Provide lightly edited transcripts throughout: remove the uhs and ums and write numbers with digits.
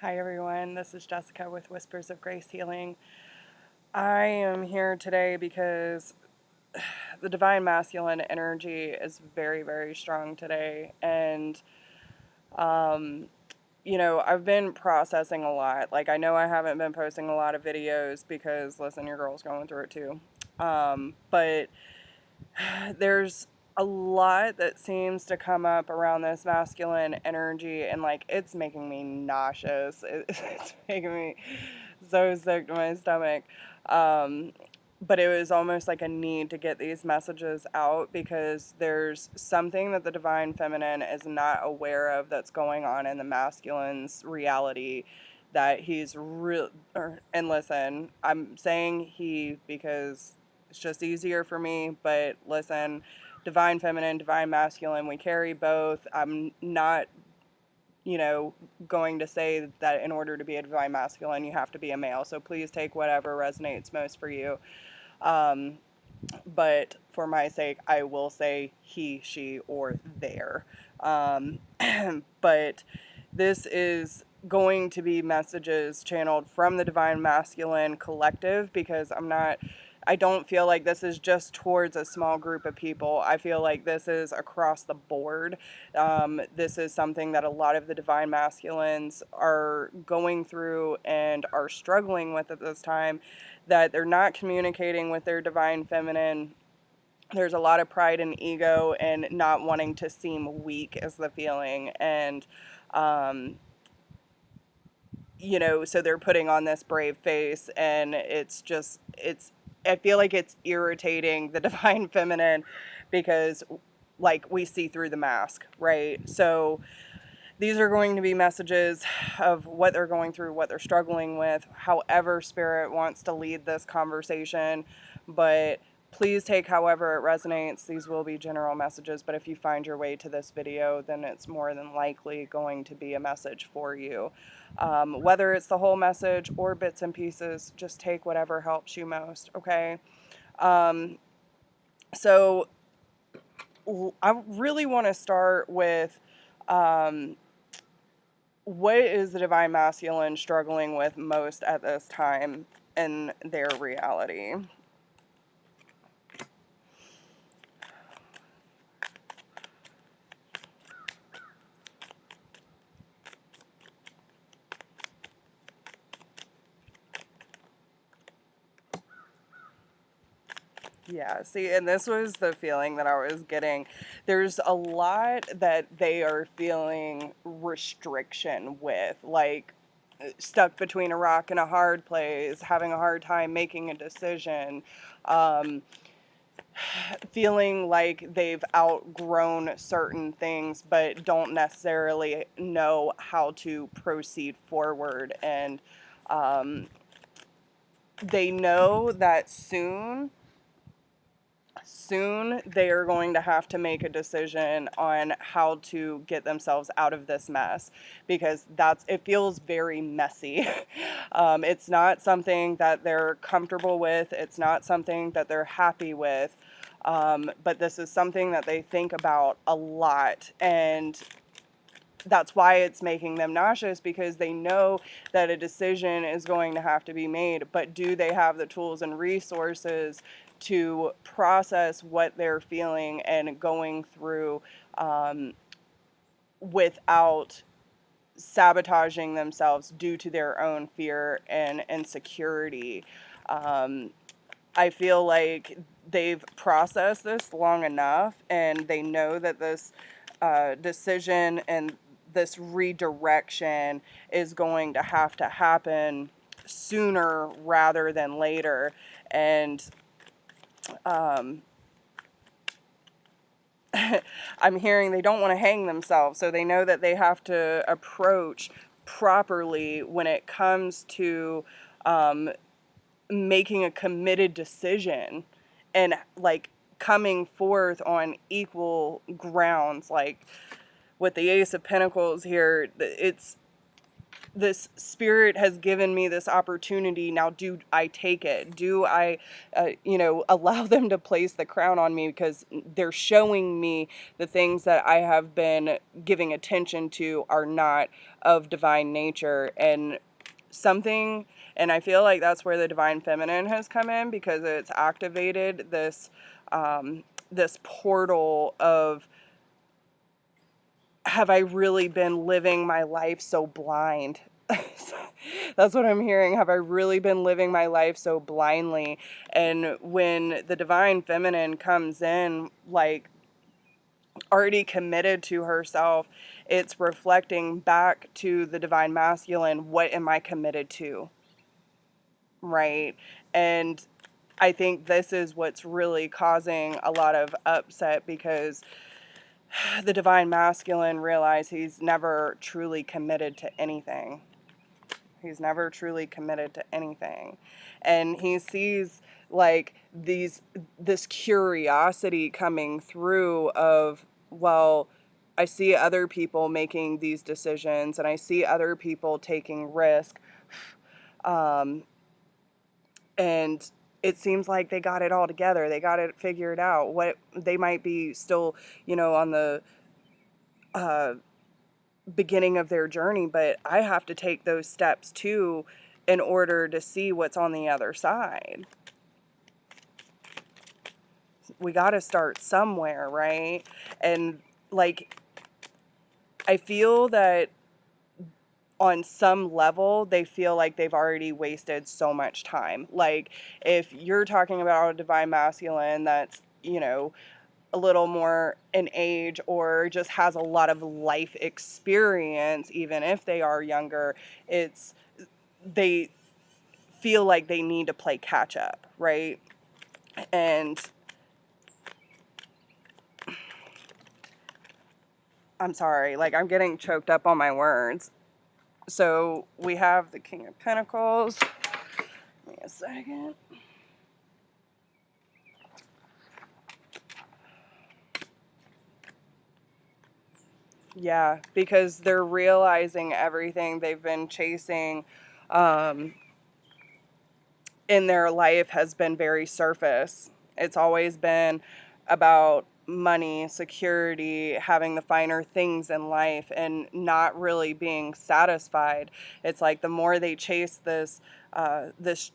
Hi everyone, this is Jessica with Whispers of Grace Healing. I am here today because the Divine Masculine energy is very, very strong today. And, I've been processing a lot. Like, I know I haven't been posting a lot of videos because, listen, your girl's going through it too. But there's a lot that seems to come up around this masculine energy, and like it's making me nauseous. It's making me so sick to my stomach. Um, but it was almost like a need to get these messages out because there's something that the divine feminine is not aware of that's going on in the masculine's reality that he's real. And listen, I'm saying he because it's just easier for me, but listen, divine feminine, divine masculine, we carry both. I'm not, you know, going to say that in order to be a divine masculine, you have to be a male. So please take whatever resonates most for you. Um, but for my sake, I will say he, she, or there. Um, but this is going to be messages channeled from the Divine Masculine Collective because I don't feel like this is just towards a small group of people. I feel like this is across the board. This is something that a lot of the Divine Masculines are going through and are struggling with at this time, that they're not communicating with their Divine Feminine. There's a lot of pride and ego and not wanting to seem weak is the feeling. And, um, so they're putting on this brave face, and I feel like it's irritating the divine feminine because, like, we see through the mask, right? So these are going to be messages of what they're going through, what they're struggling with, however Spirit wants to lead this conversation. But please take however it resonates. These will be general messages, but if you find your way to this video, then it's more than likely going to be a message for you. Whether it's the whole message or bits and pieces, just take whatever helps you most, okay? So I really want to start with what is the divine masculine struggling with most at this time in their reality? Yeah, see, and this was the feeling that I was getting. There's a lot that they are feeling restriction with, like stuck between a rock and a hard place, having a hard time making a decision, um, feeling like they've outgrown certain things but don't necessarily know how to proceed forward. And um, they know that soon they are going to have to make a decision on how to get themselves out of this mess, because it feels very messy. It's not something that they're comfortable with. It's not something that they're happy with. But this is something that they think about a lot, and that's why it's making them nauseous, because they know that a decision is going to have to be made, but do they have the tools and resources to process what they're feeling and going through, without sabotaging themselves due to their own fear and insecurity? I feel like they've processed this long enough, and they know that this decision and this redirection is going to have to happen sooner rather than later. And I'm hearing they don't want to hang themselves, so they know that they have to approach properly when it comes to making a committed decision and like coming forth on equal grounds. Like with the Ace of Pentacles here, this spirit has given me this opportunity. Now, do I take it? Do I, allow them to place the crown on me, because they're showing me the things that I have been giving attention to are not of divine nature. And something, and I feel like that's where the divine feminine has come in, because it's activated this portal of, have I really been living my life so blind? That's what I'm hearing. Have I really been living my life so blindly? And when the divine feminine comes in, like, already committed to herself, it's reflecting back to the divine masculine. What am I committed to? Right? And I think this is what's really causing a lot of upset, because the divine masculine realized he's never truly committed to anything. He's never truly committed to anything. And he sees like this curiosity coming through of, well, I see other people making these decisions, and I see other people taking risk. And it seems like they got it all together. They got it figured out. What they might be still, on the beginning of their journey, but I have to take those steps too in order to see what's on the other side. We got to start somewhere, right? And like, I feel that on some level, they feel like they've already wasted so much time. Like, if you're talking about a divine masculine that's, a little more in age, or just has a lot of life experience, even if they are younger, they feel like they need to play catch up, right? And I'm sorry, like, I'm getting choked up on my words. So we have the King of Pentacles. Give me a second. Yeah, because they're realizing everything they've been chasing in their life has been very surface. It's always been about money, security, having the finer things in life, and not really being satisfied. It's like the more they chase this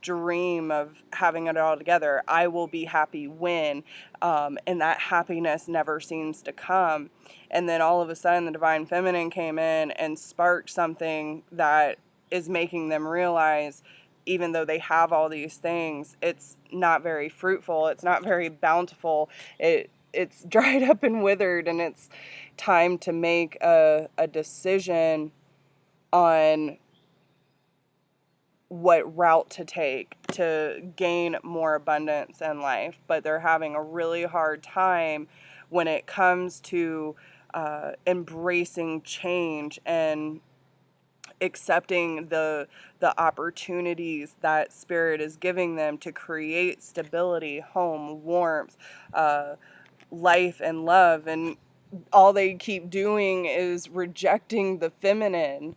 dream of having it all together, I will be happy when, and that happiness never seems to come. And then all of a sudden, the divine feminine came in and sparked something that is making them realize, even though they have all these things, it's not very fruitful. It's not very bountiful. It's dried up and withered, and it's time to make a decision on what route to take to gain more abundance in life. But they're having a really hard time when it comes to embracing change and accepting the opportunities that spirit is giving them to create stability, home, warmth, life, and love. And all they keep doing is rejecting the feminine,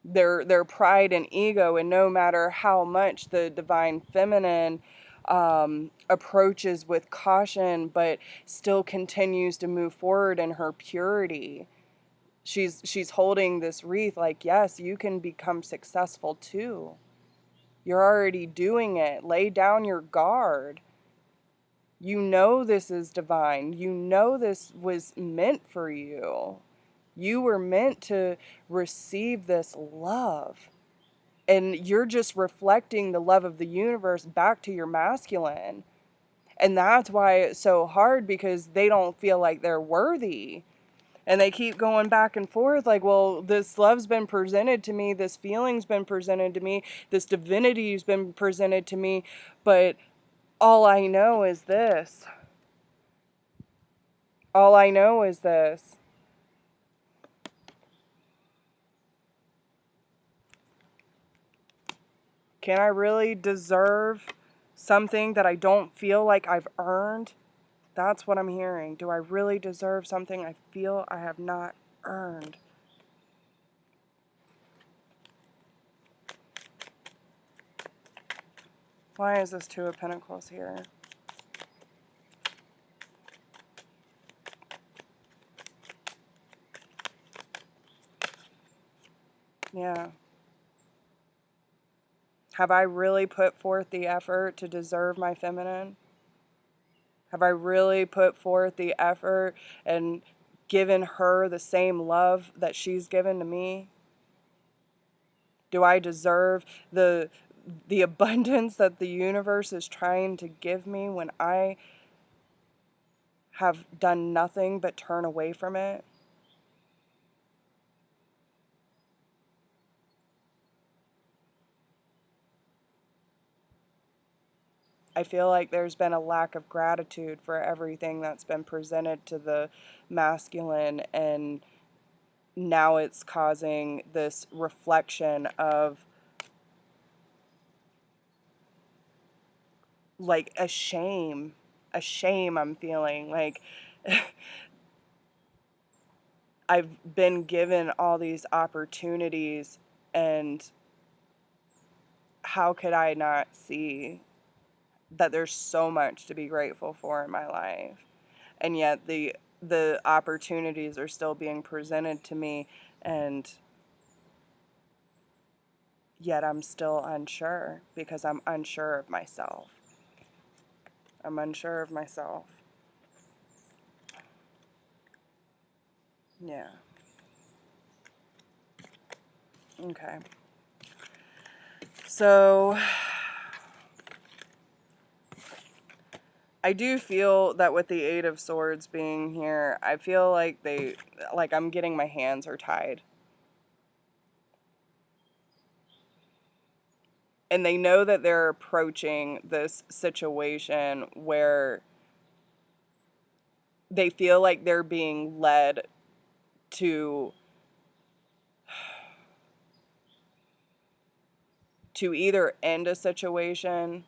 their pride and ego. And no matter how much the divine feminine approaches with caution, but still continues to move forward in her purity, she's holding this wreath like, yes, you can become successful too. You're already doing it. Lay down your guard. You know this is divine. You know this was meant for you. You were meant to receive this love. And you're just reflecting the love of the universe back to your masculine. And that's why it's so hard, because they don't feel like they're worthy. And they keep going back and forth like, well, this love's been presented to me, this feeling's been presented to me, this divinity's been presented to me, but all I know is this. All I know is this. Can I really deserve something that I don't feel like I've earned? That's what I'm hearing. Do I really deserve something I feel I have not earned? Why is this Two of Pentacles here? Yeah. Have I really put forth the effort to deserve my feminine? Have I really put forth the effort and given her the same love that she's given to me? Do I deserve the abundance that the universe is trying to give me when I have done nothing but turn away from it? I feel like there's been a lack of gratitude for everything that's been presented to the masculine, and now it's causing this reflection of like a shame I'm feeling. Like I've been given all these opportunities, and how could I not see that there's so much to be grateful for in my life? And yet the opportunities are still being presented to me, and yet I'm still unsure because I'm unsure of myself. I'm unsure of myself. Yeah. Okay. So I do feel that with the Eight of Swords being here, I feel like I'm getting my hands are tied. And they know that they're approaching this situation where they feel like they're being led to either end a situation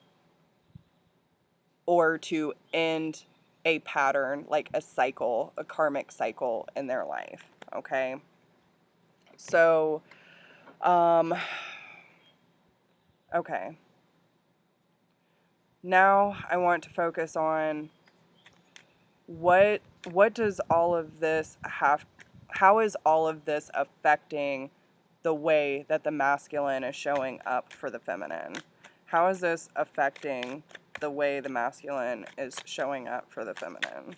or to end a pattern, like a cycle, a karmic cycle in their life. Okay. So, okay. Now I want to focus on what does all of this have, how is all of this affecting the way that the masculine is showing up for the feminine? How is this affecting the way the masculine is showing up for the feminine?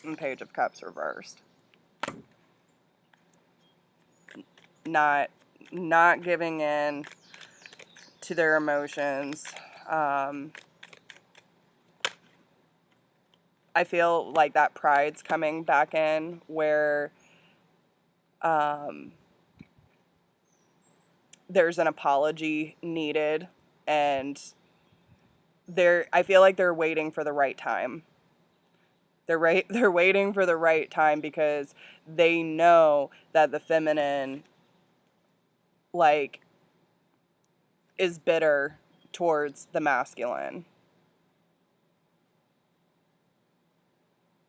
And Page of Cups reversed. Not giving in to their emotions. I feel like that pride's coming back in, where there's an apology needed, and I feel like they're waiting for the right time. They're waiting for the right time because they know that the feminine, like, is bitter towards the masculine.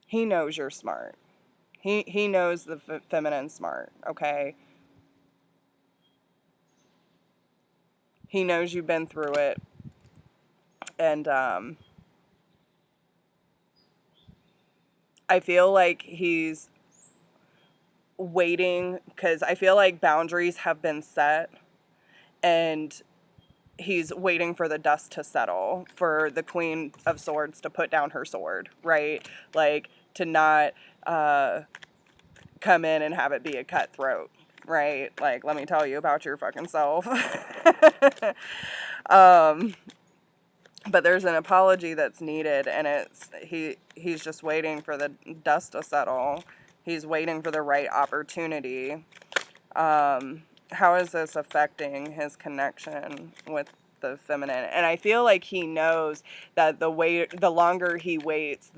He knows you're smart. He knows the feminine's smart, okay? He knows you've been through it. And I feel like he's waiting because I feel like boundaries have been set, and he's waiting for the dust to settle, for the Queen of Swords to put down her sword, right? Like, to not come in and have it be a cutthroat, right? Like, let me tell you about your fucking self. But there's an apology that's needed, and he's just waiting for the dust to settle. He's waiting for the right opportunity. How is this affecting his connection with the feminine? And I feel like he knows that the longer he waits,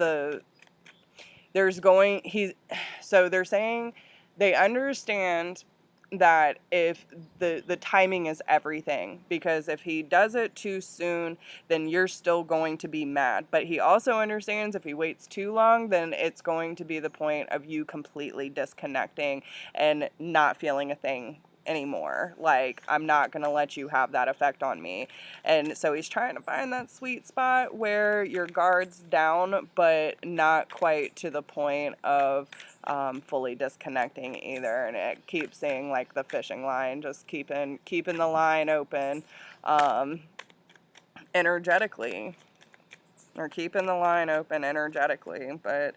so they're saying they understand that if the timing is everything, because if he does it too soon, then you're still going to be mad. But he also understands if he waits too long, then it's going to be the point of you completely disconnecting and not feeling a thing anymore. Like, I'm not going to let you have that effect on me. And so he's trying to find that sweet spot where your guard's down, but not quite to the point of fully disconnecting either. And it keeps saying like the fishing line, just keeping the line open energetically, or keeping the line open energetically. But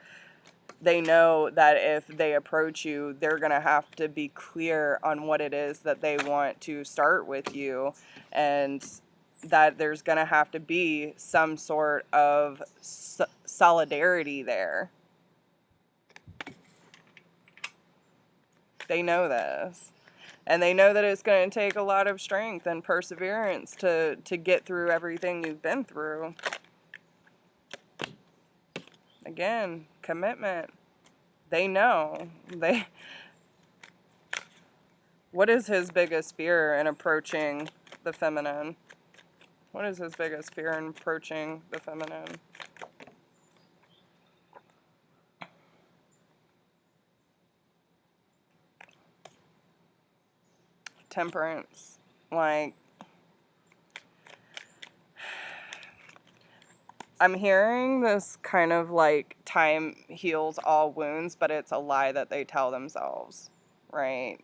they know that if they approach you, they're going to have to be clear on what it is that they want to start with you, and that there's going to have to be some sort of solidarity there. They know this. And they know that it's going to take a lot of strength and perseverance to get through everything you've been through. Again, commitment. They know. What is his biggest fear in approaching the feminine? What is his biggest fear in approaching the feminine? Temperance. Like, I'm hearing this kind of like time heals all wounds, but it's a lie that they tell themselves, right?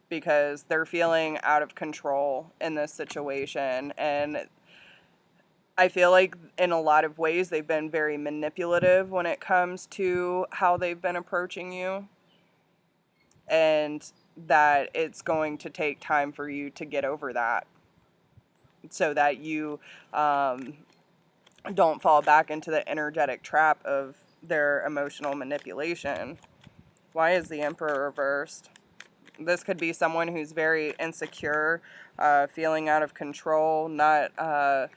Because they're feeling out of control in this situation. And I feel like in a lot of ways they've been very manipulative when it comes to how they've been approaching you. And that it's going to take time for you to get over that, so that you don't fall back into the energetic trap of their emotional manipulation. Why is the Emperor reversed? This could be someone who's very insecure, feeling out of control, not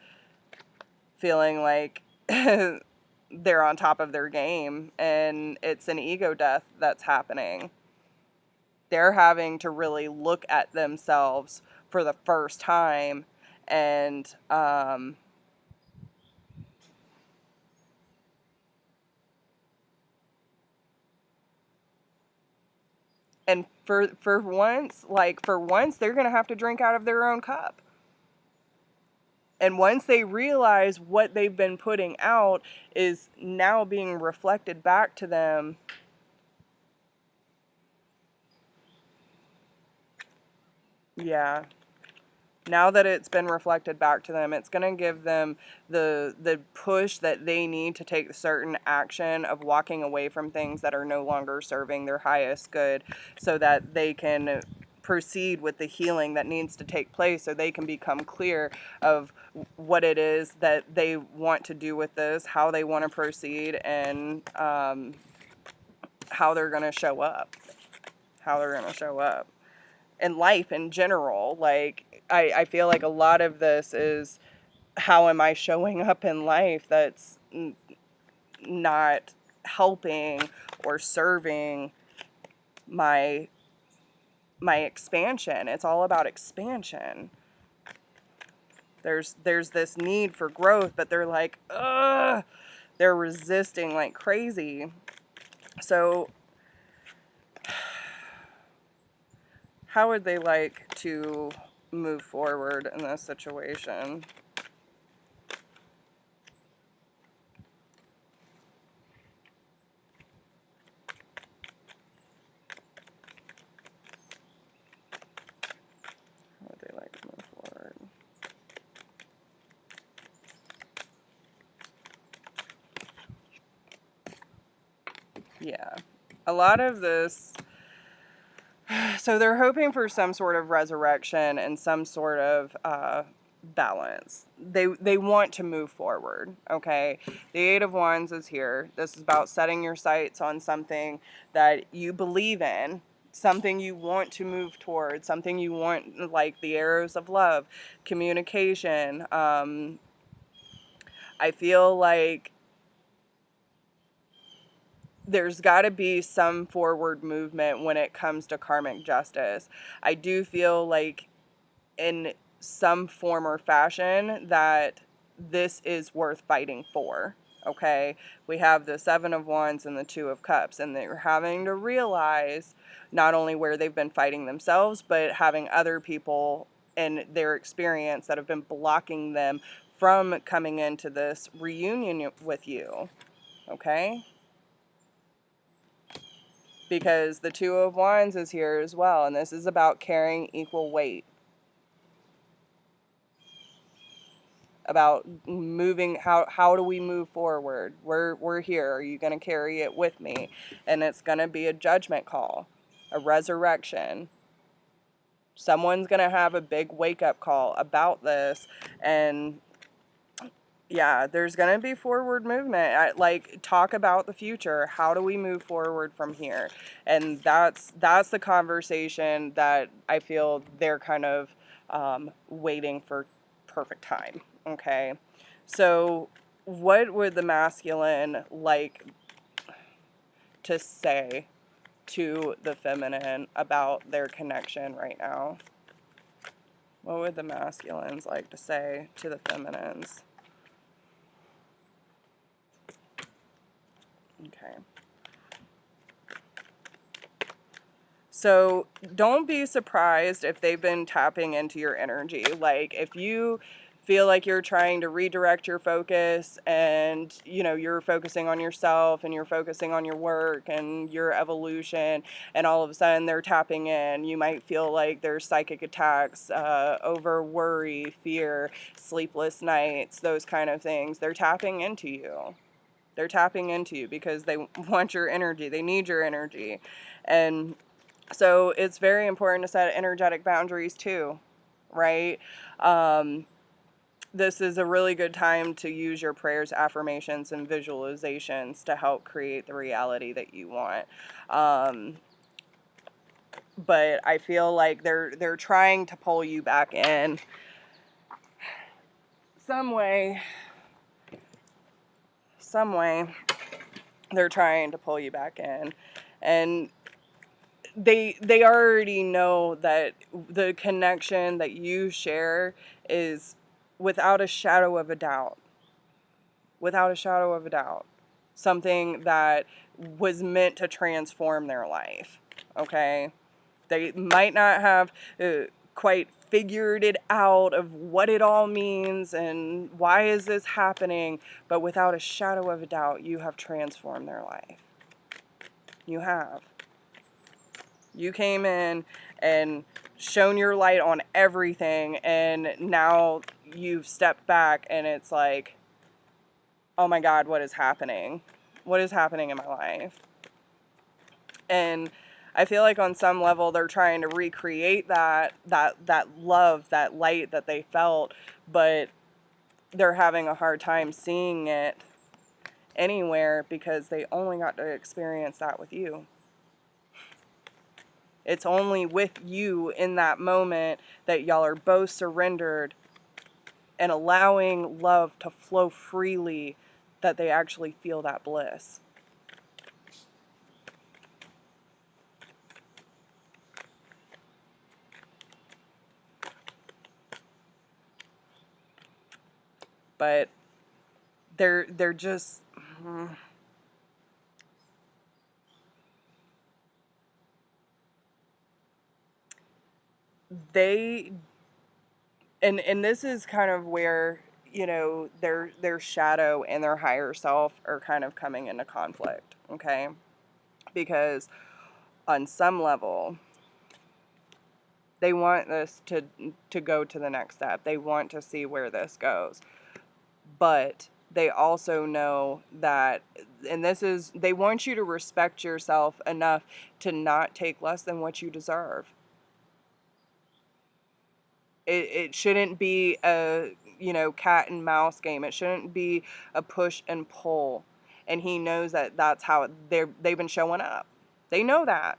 feeling like they're on top of their game, and it's an ego death that's happening. They're having to really look at themselves for the first time, and for once, they're going to have to drink out of their own cup. And once they realize what they've been putting out is now being reflected back to them, yeah, now that it's been reflected back to them, it's going to give them the push that they need to take certain action of walking away from things that are no longer serving their highest good, so that they can proceed with the healing that needs to take place, so they can become clear of what it is that they want to do with this, how they want to proceed, and how they're going to show up. In life in general. Like, I feel like a lot of this is, how am I showing up in life that's not helping or serving my expansion. It's all about expansion. There's this need for growth, but they're like, ugh, they're resisting like crazy. So how would they like to move forward in this situation? How would they like to move forward? Yeah. A lot of this, so they're hoping for some sort of resurrection and some sort of balance. They want to move forward, okay? The Eight of Wands is here. This is about setting your sights on something that you believe in, something you want to move towards, something you want, like the arrows of love, communication. I feel like there's got to be some forward movement when it comes to karmic justice. I do feel like in some form or fashion that this is worth fighting for. Okay, we have the Seven of Wands and the Two of Cups, and they're having to realize not only where they've been fighting themselves, but having other people in their experience that have been blocking them from coming into this reunion with you. Okay, because the Two of Wands is here as well, and this is about carrying equal weight. About moving, how do we move forward? We're here. Are you going to carry it with me? And it's going to be a judgment call, a resurrection. Someone's going to have a big wake-up call about this, and yeah, there's going to be forward movement. Like, talk about the future. How do we move forward from here? And that's the conversation that I feel they're kind of waiting for perfect time. Okay, so what would the masculine like to say to the feminine about their connection right now? What would the masculines like to say to the feminines? Okay. So don't be surprised if they've been tapping into your energy. Like, if you feel like you're trying to redirect your focus and, you know, you're focusing on yourself and you're focusing on your work and your evolution, and all of a sudden they're tapping in, you might feel like there's psychic attacks, over worry, fear, sleepless nights, those kind of things. They're tapping into you. They're tapping into you because they want your energy. They need your energy. And so it's very important to set energetic boundaries too, right? This is a really good time to use your prayers, affirmations, and visualizations to help create the reality that you want. But I feel like they're trying to pull you back in some way. They're trying to pull you back in, and they already know that the connection that you share is without a shadow of a doubt, something that was meant to transform their life. Okay, they might not have quite figured it out of what it all means and why is this happening, but without a shadow of a doubt, you have transformed their life. You have. You came in and shown your light on everything, and now you've stepped back and it's like, oh my God, what is happening? What is happening in my life? And I feel like on some level they're trying to recreate that love, that light that they felt, but they're having a hard time seeing it anywhere because they only got to experience that with you. It's only with you in that moment that y'all are both surrendered and allowing love to flow freely that they actually feel that bliss. But they're just they and this is kind of where, you know, their shadow and their higher self are kind of coming into conflict, okay? Because on some level they want this to go to the next step. They want to see where this goes. But they also know that, and this is, they want you to respect yourself enough to not take less than what you deserve. It shouldn't be a, you know, cat and mouse game. It shouldn't be a push and pull. And he knows that that's how they've been showing up. They know that.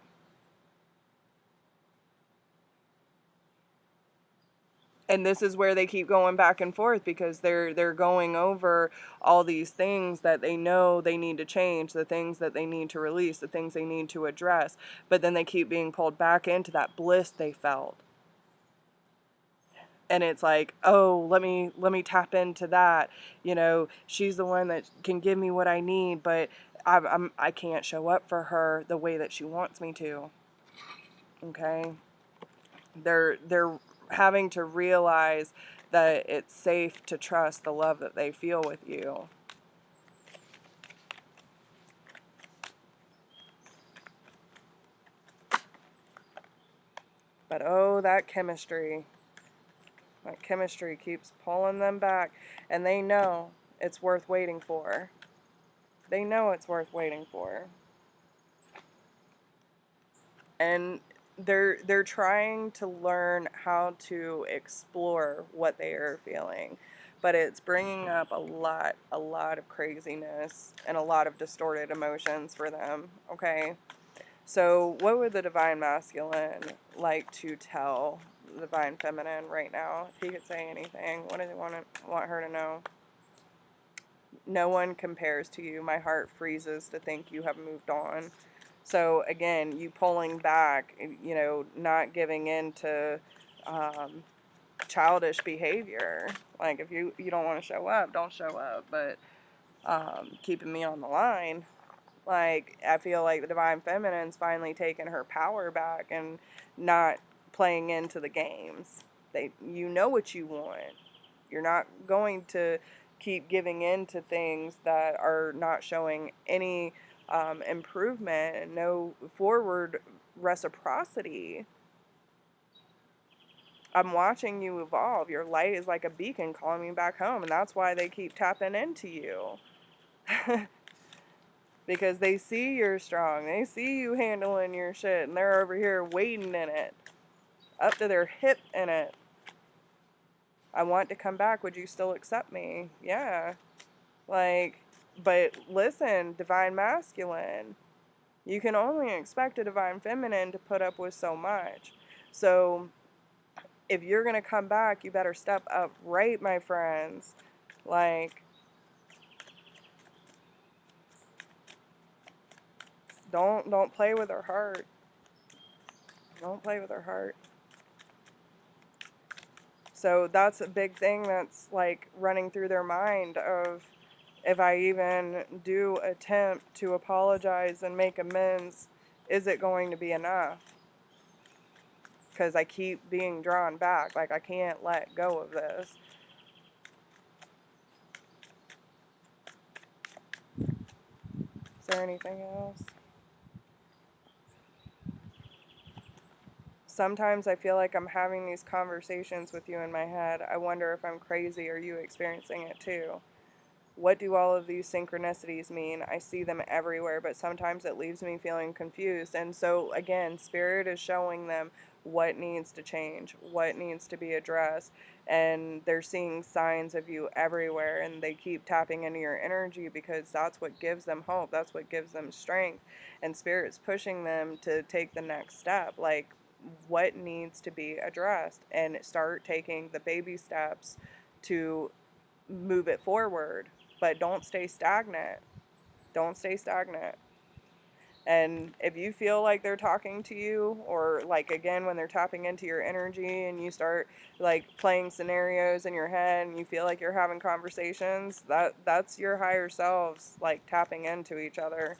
And this is where they keep going back and forth, because they're going over all these things that they know they need to change, the things that they need to release, the things they need to address, but then they keep being pulled back into that bliss they felt. And it's like, oh, let me tap into that. You know, she's the one that can give me what I need, but I can't show up for her the way that she wants me to. Okay? They're having to realize that it's safe to trust the love that they feel with you. But oh, that chemistry. That chemistry keeps pulling them back, and they know it's worth waiting for. They know it's worth waiting for. And they're trying to learn how to explore what they are feeling, but it's bringing up a lot of craziness and a lot of distorted emotions for them. Okay, so what would the divine masculine like to tell the divine feminine right now? If he could say anything, what do they want her to know? No one compares to you. My heart freezes to think you have moved on. So again, you pulling back, you know, not giving in to childish behavior. Like, if you don't want to show up, don't show up. But keeping me on the line, like, I feel like the divine feminine's finally taken her power back and not playing into the games. You know what you want. You're not going to keep giving in to things that are not showing any improvement and no forward reciprocity. I'm watching you evolve. Your light is like a beacon calling me back home, and that's why they keep tapping into you. Because they see you're strong. They see you handling your shit, and they're over here wading in it, up to their hip in it. I want to come back. Would you still accept me? Yeah. Like, but listen, divine masculine, you can only expect a divine feminine to put up with so much. So if you're going to come back, you better step up right, my friends. Like, don't play with her heart. Don't play with her heart. So that's a big thing that's like running through their mind of, if I even do attempt to apologize and make amends, is it going to be enough? Because I keep being drawn back. Like, I can't let go of this. Is there anything else? Sometimes I feel like I'm having these conversations with you in my head. I wonder if I'm crazy. Are you experiencing it too? What do all of these synchronicities mean? I see them everywhere, but sometimes it leaves me feeling confused. And so, again, Spirit is showing them what needs to change, what needs to be addressed. And they're seeing signs of you everywhere, and they keep tapping into your energy because that's what gives them hope. That's what gives them strength. And Spirit's pushing them to take the next step. Like, what needs to be addressed, and start taking the baby steps to move it forward. But don't stay stagnant. Don't stay stagnant. And if you feel like they're talking to you, or like, again, when they're tapping into your energy and you start like playing scenarios in your head and you feel like you're having conversations, that's your higher selves like tapping into each other.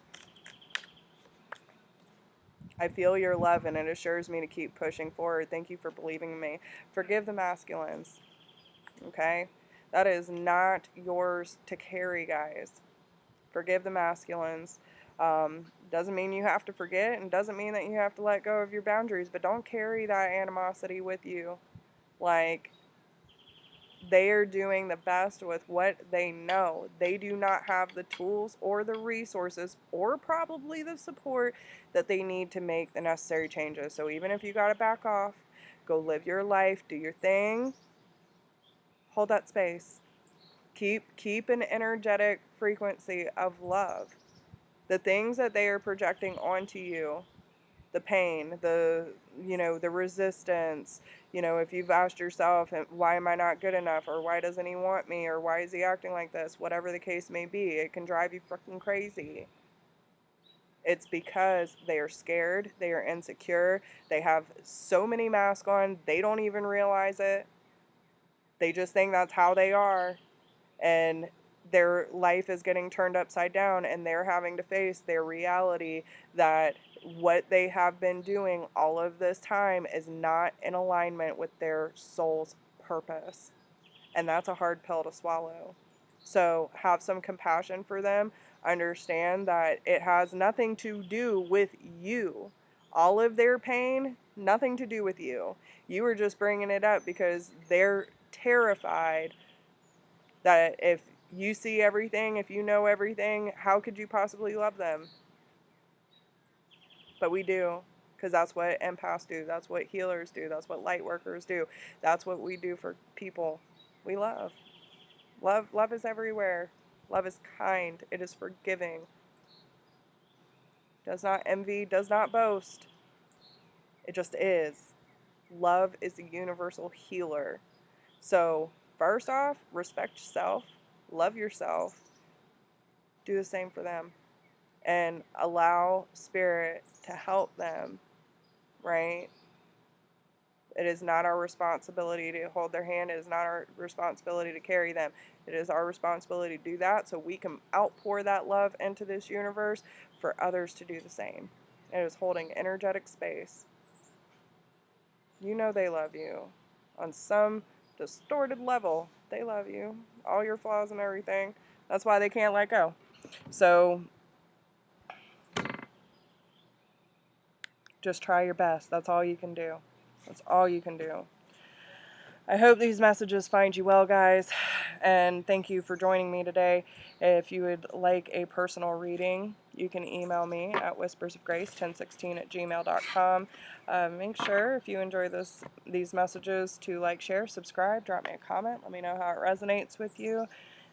I feel your love, and it assures me to keep pushing forward. Thank you for believing in me. Forgive the masculines. Okay? That is not yours to carry, guys. Forgive the masculines. Doesn't mean you have to forget, and doesn't mean that you have to let go of your boundaries, but don't carry that animosity with you. Like, they are doing the best with what they know. They do not have the tools or the resources or probably the support that they need to make the necessary changes. So even if you got to back off, go live your life, do your thing, hold that space. Keep an energetic frequency of love. The things that they are projecting onto you, the pain, the, you know, the resistance. You know, if you've asked yourself, why am I not good enough, or why doesn't he want me, or why is he acting like this, whatever the case may be, it can drive you freaking crazy. It's because they are scared, they are insecure, they have so many masks on, they don't even realize it. They just think that's how they are, and their life is getting turned upside down, and they're having to face their reality that what they have been doing all of this time is not in alignment with their soul's purpose. And that's a hard pill to swallow. So have some compassion for them. Understand that it has nothing to do with you. All of their pain, nothing to do with you. You were just bringing it up because they're terrified that if you see everything, if you know everything, how could you possibly love them? But we do, because that's what empaths do. That's what healers do. That's what light workers do. That's what we do for people we love. Love is everywhere. Love is kind. It is forgiving. Does not envy, does not boast. It just is. Love is a universal healer. So, first off, respect yourself, love yourself, do the same for them, and allow spirit to help them, right? It is not our responsibility to hold their hand. It is not our responsibility to carry them. It is our responsibility to do that so we can outpour that love into this universe for others to do the same. It is holding energetic space. You know they love you. On some distorted level, they love you. All your flaws and everything. That's why they can't let go. So just try your best. That's all you can do. That's all you can do. I hope these messages find you well, guys, and thank you for joining me today. If you would like a personal reading, you can email me at whispersofgrace1016@gmail.com. Make sure, if you enjoy these messages, to like, share, subscribe, drop me a comment. Let me know how it resonates with you,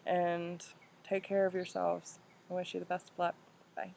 and take care of yourselves. I wish you the best of luck. Bye.